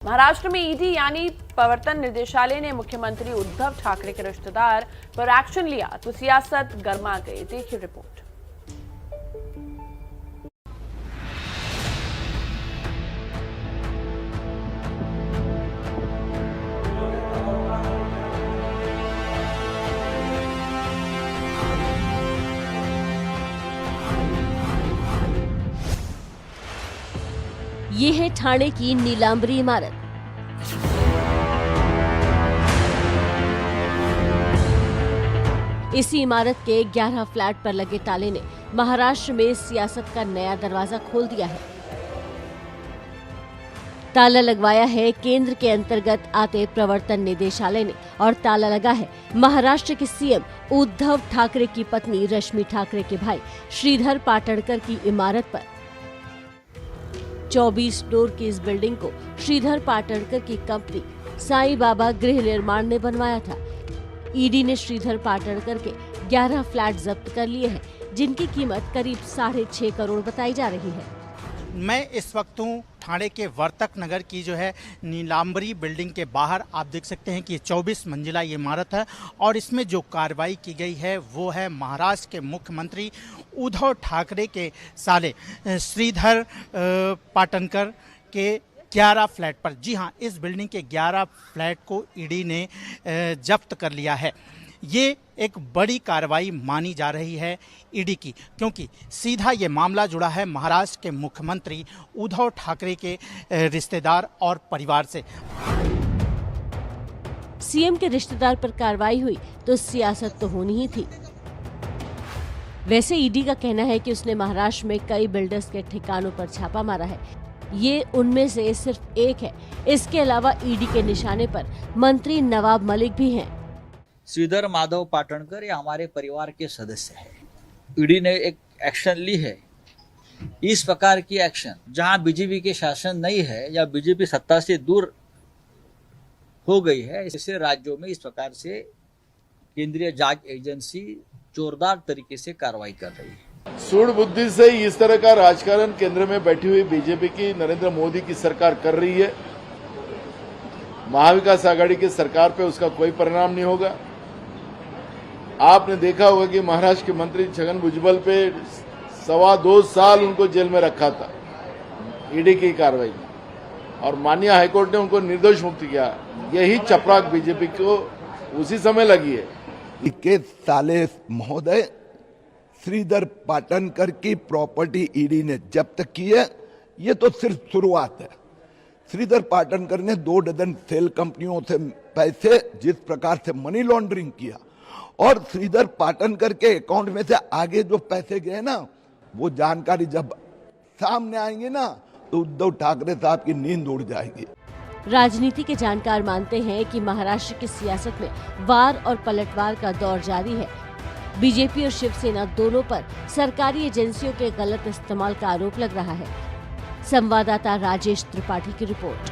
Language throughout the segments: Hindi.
महाराष्ट्र में ईडी यानी प्रवर्तन निदेशालय ने मुख्यमंत्री उद्धव ठाकरे के रिश्तेदार पर एक्शन लिया तो सियासत गर्मा गई। देखिए रिपोर्ट। ये है ठाणे की नीलांबरी इमारत। इसी इमारत के 11 फ्लैट पर लगे ताले ने महाराष्ट्र में सियासत का नया दरवाजा खोल दिया है। ताला लगवाया है केंद्र के अंतर्गत आते प्रवर्तन निदेशालय ने और ताला लगा है महाराष्ट्र के सीएम उद्धव ठाकरे की पत्नी रश्मि ठाकरे के भाई श्रीधर पाटणकर की इमारत पर। 24 फ्लोर की इस बिल्डिंग को श्रीधर पाटणकर की कंपनी साईं बाबा गृह निर्माण ने बनवाया था। ईडी ने श्रीधर पाटणकर के 11 फ्लैट जब्त कर लिए हैं, जिनकी कीमत करीब 6.5 करोड़ बताई जा रही है। मैं इस वक्त हूँ ठाणे के वर्तक नगर की जो है नीलांबरी बिल्डिंग के बाहर। आप देख सकते हैं कि 24 मंजिला ये इमारत है और इसमें जो कार्रवाई की गई है वो है महाराष्ट्र के मुख्यमंत्री उद्धव ठाकरे के साले श्रीधर पाटणकर के 11 फ्लैट पर। जी हाँ, इस बिल्डिंग के 11 फ्लैट को ईडी ने जब्त कर लिया है। ये एक बड़ी कार्रवाई मानी जा रही है ईडी की, क्योंकि सीधा ये मामला जुड़ा है महाराष्ट्र के मुख्यमंत्री उद्धव ठाकरे के रिश्तेदार और परिवार से। सीएम के रिश्तेदार पर कार्रवाई हुई तो सियासत तो होनी ही थी। वैसे ईडी का कहना है कि उसने महाराष्ट्र में कई बिल्डर्स के ठिकानों पर छापा मारा है। ये उनमें से सिर्फ एक है। इसके अलावा ईडी के निशाने पर मंत्री नवाब मलिक भी हैं। श्रीधर माधव पाटणकर ये हमारे परिवार के सदस्य हैं। ईडी ने एक एक्शन ली है। इस प्रकार की एक्शन जहां बीजेपी के शासन नहीं है या बीजेपी सत्ता से दूर हो गई है, ऐसे राज्यों में इस प्रकार से केंद्रीय जांच एजेंसी जोरदार तरीके से कार्रवाई कर रही है। सूढ़ बुद्धि से इस तरह का राजकारण केंद्र में बैठी हुई बीजेपी की नरेंद्र मोदी की सरकार कर रही है। महाविकास आघाड़ी की सरकार पे उसका कोई परिणाम नहीं होगा। आपने देखा होगा कि महाराष्ट्र के मंत्री छगन भुजबल पे 2.25 साल उनको जेल में रखा था ईडी की कार्रवाई में, और माननीय हाईकोर्ट ने उनको निर्दोष मुक्त किया। यही चपराक बीजेपी को उसी समय लगी है। के साले महोदय श्रीधर पाटणकर की प्रॉपर्टी ईडी ने जब्त की है। ये तो सिर्फ शुरुआत है। श्रीधर पाटणकर ने 2 डजन सेल कंपनियों से पैसे जिस प्रकार से मनी लॉन्ड्रिंग किया, और श्रीधर पाटणकर के अकाउंट में से आगे जो पैसे गए ना, वो जानकारी जब सामने आएंगे ना तो उद्धव ठाकरे साहब की नींद उड़ जाएगी। राजनीति के जानकार मानते हैं कि महाराष्ट्र की सियासत में वार और पलटवार का दौर जारी है। बीजेपी और शिवसेना दोनों पर सरकारी एजेंसियों के गलत इस्तेमाल का आरोप लग रहा है। संवाददाता राजेश त्रिपाठी की रिपोर्ट।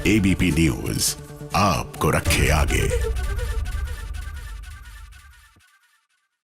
एबीपी न्यूज आपको रखे आगे।